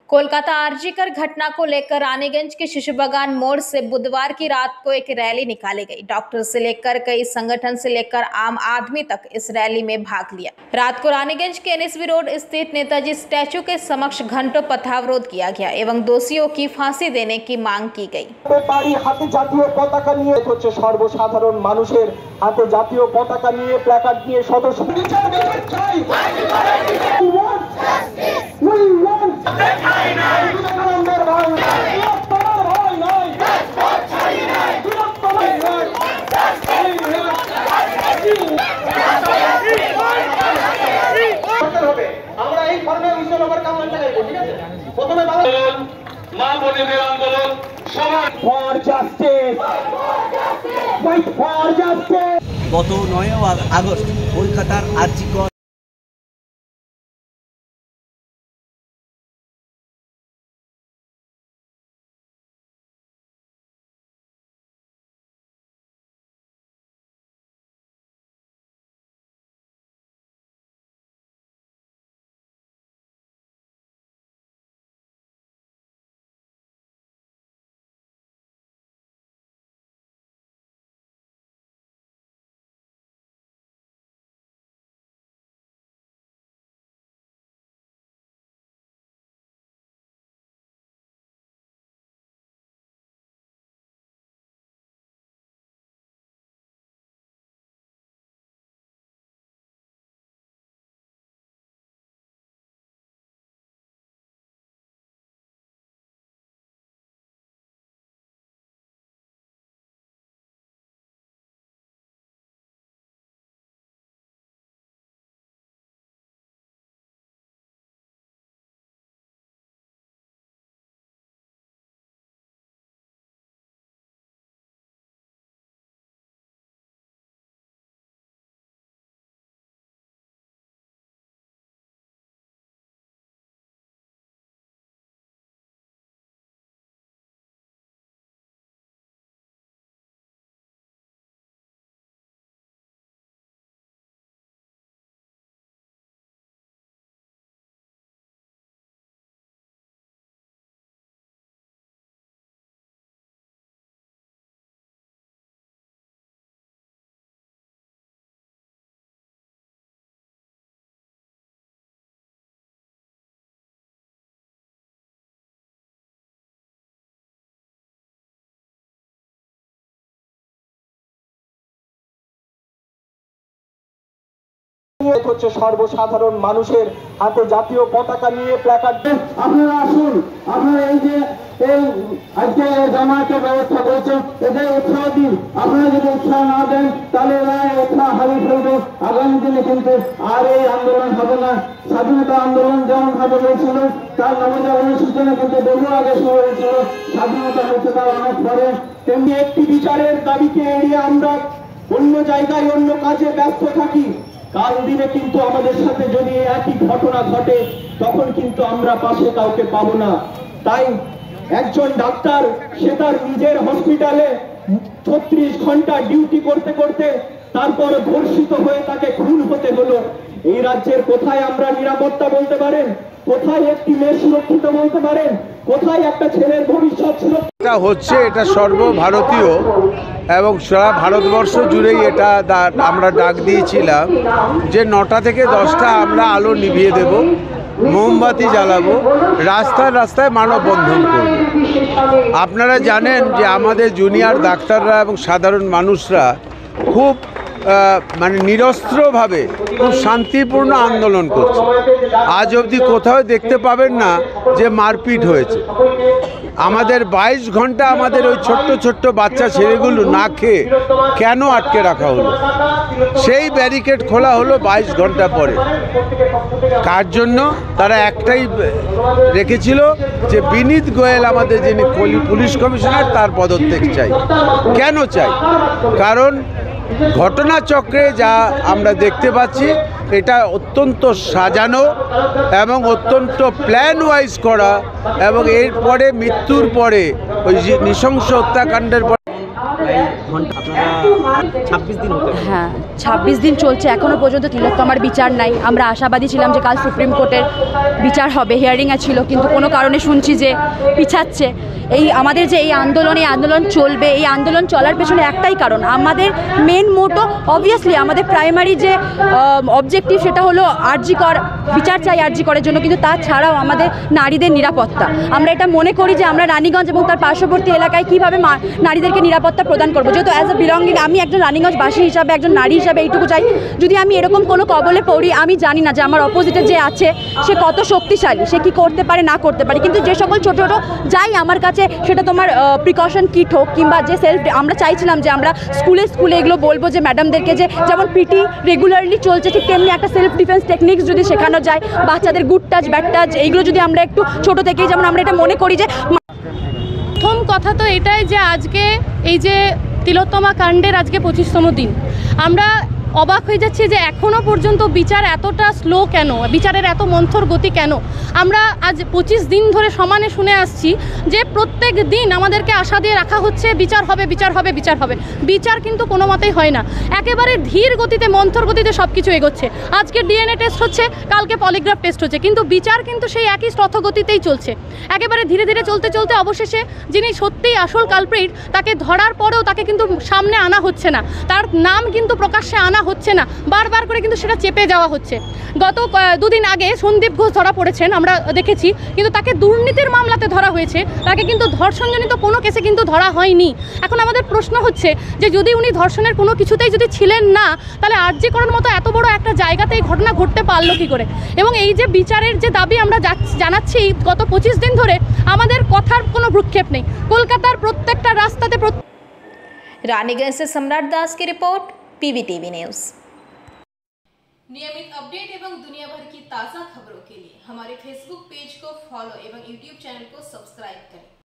कोलकाता आरजीकर घटना को लेकर रानीगंज के शिशुबागान मोड़ से बुधवार की रात को एक रैली निकाली गई। डॉक्टर से लेकर कई संगठन से लेकर आम आदमी तक इस रैली में भाग लिया। रात को रानीगंज के एनएसवी रोड स्थित नेताजी स्टैचू के समक्ष घंटों पथावरोध किया गया एवं दोषियों की फांसी देने की मांग की गई। हाथे জাতীয় পতাকা নিয়ে হচ্ছে সর্বসাধারণ মানুষের হাতে জাতীয় পতাকা নিয়ে প্ল্যাকার্ড নিয়ে সদস্য আমরা এই ধরনের বিষয় উপর কাম করতে চাইবো। ঠিক আছে, প্রথমে মা বোনেদের আন্দোলন সমাজ for justice, fight for justice. গত 9 আগস্ট কলকাতার আরজিকর হচ্ছে সর্বসাধারণ মানুষের হাতে জাতীয় পতাকা নিয়ে প্ল্যাকার্ড। আপনারা আসুন, আপনারা এই যে আজকে জামায়াতের ব্যবস্থা করেছেন, এদের উৎসাহ দিন। আপনারা যদি উৎসাহ না দেন তাহলে এরা উৎসাহ হারিয়ে ফেলবে। আগামী দিনে কিন্তু আর এই আন্দোলন হবে না। স্বাধীনতা আন্দোলন যেমন ভাবে হয়েছিল তার নবজাগরণ অনুসূচনা কিন্তু বহু আগে শুরু হয়েছিল, স্বাধীনতা হয়েছে তার অনেক পরে। তেমনি একটি বিচারের দাবিকে এড়িয়ে আমরা অন্য জায়গায় অন্য কাজে ব্যস্ত থাকি। কাল দিনে কিন্তু আমাদের সাথে যদি একই ঘটনা ঘটে তখন কিন্তু আমরা পাশে কাউকে পাবো না। তাই একজন ডাক্তার সে তার নিজের হসপিটালে 36 ঘন্টা ডিউটি করতে করতে তারপর ধর্ষিত হয়ে তাকে খুন হতে হলো। এই রাজ্যের কোথায় আমরা নিরাপত্তা বলতে পারেন? কোথায় একটি মেয়ে সুরক্ষিত বলতে পারেন? কোথায় একটা ছেলের ভবিষ্যৎ সুরক্ষিত হচ্ছে? এটা সর্বভারতীয় এবং সারা ভারতবর্ষ জুড়েই এটা আমরা ডাক দিয়েছিলাম যে 9টা থেকে 10টা আমরা আলো নিভিয়ে দেব, মোমবাতি জ্বালাবো, রাস্তায় রাস্তায় মানববন্ধন করব। আপনারা জানেন যে আমাদের জুনিয়র ডাক্তাররা এবং সাধারণ মানুষরা খুব নিরস্ত্রভাবে খুব শান্তিপূর্ণ আন্দোলন করছে। আজ অবধি কোথাও দেখতে পাবেন না যে মারপিট হয়েছে। আমাদের 22 ঘন্টা আমাদের ওই ছোট্ট ছোট্ট বাচ্চা ছেলেগুলো না খেয়ে কেন আটকে রাখা হলো? সেই ব্যারিকেড খোলা হলো 22 ঘন্টা পরে। কার জন্য? তারা একটাই রেখেছিল যে বিনীত গোয়েল আমাদের যিনি পুলিশ কমিশনার তার পদত্যাগ চাই। কেন চাই? কারণ ঘটনাচক্রে যা আমরা দেখতে পাচ্ছি এটা অত্যন্ত সাজানো এবং অত্যন্ত প্ল্যান ওয়াইজ করা, এবং এরপরে মৃত্যুর পরে ওই নৃশংস হত্যাকাণ্ডের পরে আড়াই ঘন্টা, আপনারা 26 দিন হতে গেল। হ্যাঁ 26 দিন চলছে, এখনও পর্যন্ত তিলোত্তমার বিচার নাই। আমরা আশাবাদী ছিলাম যে কাল সুপ্রিম কোর্টের বিচার হবে, হিয়ারিংয়ে ছিল, কিন্তু কোনো কারণে শুনছি যে পিছাচ্ছে। এই আমাদের যে এই আন্দোলন চলবে, এই আন্দোলন চলার পেছনে একটাই কারণ, আমাদের মেন মোটো অবভিয়াসলি আমাদের প্রাইমারি যে অবজেক্টিভ সেটা হলো আরজি কর, বিচার চাই আরজি করার জন্য, কিন্তু তাছাড়াও আমাদের নারীদের নিরাপত্তা। আমরা এটা মনে করি যে আমরা রানীগঞ্জ এবং তার পার্শ্ববর্তী এলাকায় কীভাবে নারীদেরকে নিরাপত্তা প্রদান করবো, যেহেতু অ্যাজ এ বিলঙ্গিং আমি একজন রানীগঞ্জবাসী হিসাবে, একজন নারী হিসাবে এইটুকু চাই, যদি আমি এরকম কোনো কবলে পড়ি, আমি জানি না যে আমার অপোজিটে যে আছে সে কত শক্তিশালী, সে কি করতে পারে না করতে পারে। কিন্তু যে সকল ছোটো ছোটো যাই আমার কাছে, সেটা তোমার প্রিকশন কিট হোক কিংবা যে সেলফ, আমরা চাইছিলাম যে আমরা স্কুলে এগুলো বলবো যে ম্যাডামদেরকে যে যেমন পিটি রেগুলারলি চলছে, ঠিক তেমনি একটা সেলফ ডিফেন্স টেকনিক্স যদি শেখানো যায়, বাচ্চাদের গুড টাচ ব্যাড টাচ এইগুলো যদি আমরা একটু ছোটো থেকেই, যেমন আমরা এটা মনে করি যে প্রথম কথা তো এটাই যে আজকে এই যে তিলোত্তমা কাণ্ডের আজকে 25তম দিন, আমরা অবাক হয়ে যাচ্ছি যে এখনও পর্যন্ত বিচার এতটা স্লো কেন, বিচারের এত মন্থর গতি কেন। আমরা আজ 25 দিন ধরে সমানে শুনে আসছি যে প্রত্যেক দিন আমাদেরকে আশা দিয়ে রাখা হচ্ছে বিচার হবে বিচার হবে বিচার হবে, বিচার কিন্তু কোনো মতেই হয় না। একেবারে ধীর গতিতে মন্থর গতিতে সব কিছু এগোচ্ছে। আজকে ডিএনএ টেস্ট হচ্ছে, কালকে পলিগ্রাফ টেস্ট হচ্ছে, কিন্তু বিচার কিন্তু সেই একই স্রথগতিতেই চলছে। একেবারে ধীরে ধীরে চলতে চলতে অবশেষে যিনি সত্যিই আসল কালপ্রিট, তাকে ধরার পরেও তাকে কিন্তু সামনে আনা হচ্ছে না, তার নাম কিন্তু প্রকাশ্যে আনা হচ্ছে না, বারবার করে কিন্তু সেটা চেপে যাওয়া হচ্ছে। গত দুদিন আগে সন্দীপ ঘোষ ধরা পড়েছেন, আমরা দেখেছি, কিন্তু তাকে দুর্নীতির মামলাতে ধরা হয়েছে, তাকে কিন্তু ধর্ষণজনিত কোনো কেসে কিন্তু ধরা হয়নি। এখন আমাদের প্রশ্ন হচ্ছে যে যদি উনি ধর্ষণের কোনো কিছুতেই যদি ছিলেন না, তাহলে আরজি করার মতো এত বড় একটা জায়গাতে এই ঘটনা ঘটতে পারলো কী করে। এবং এই যে বিচারের যে দাবি আমরা জানাচ্ছি গত 25 দিন ধরে, আমাদের কথার কোনো ভ্রুক্ষেপ নেই। কলকাতার প্রত্যেকটা রাস্তাতে रानीगंज से सम्राट दास की रिपोर्ट, पीवीटीवी न्यूज़। नियमित अपडेट एवं दुनिया भर की ताज़ा खबरों के लिए हमारे फेसबुक पेज को फॉलो एवं यूट्यूब चैनल को सब्सक्राइब करें।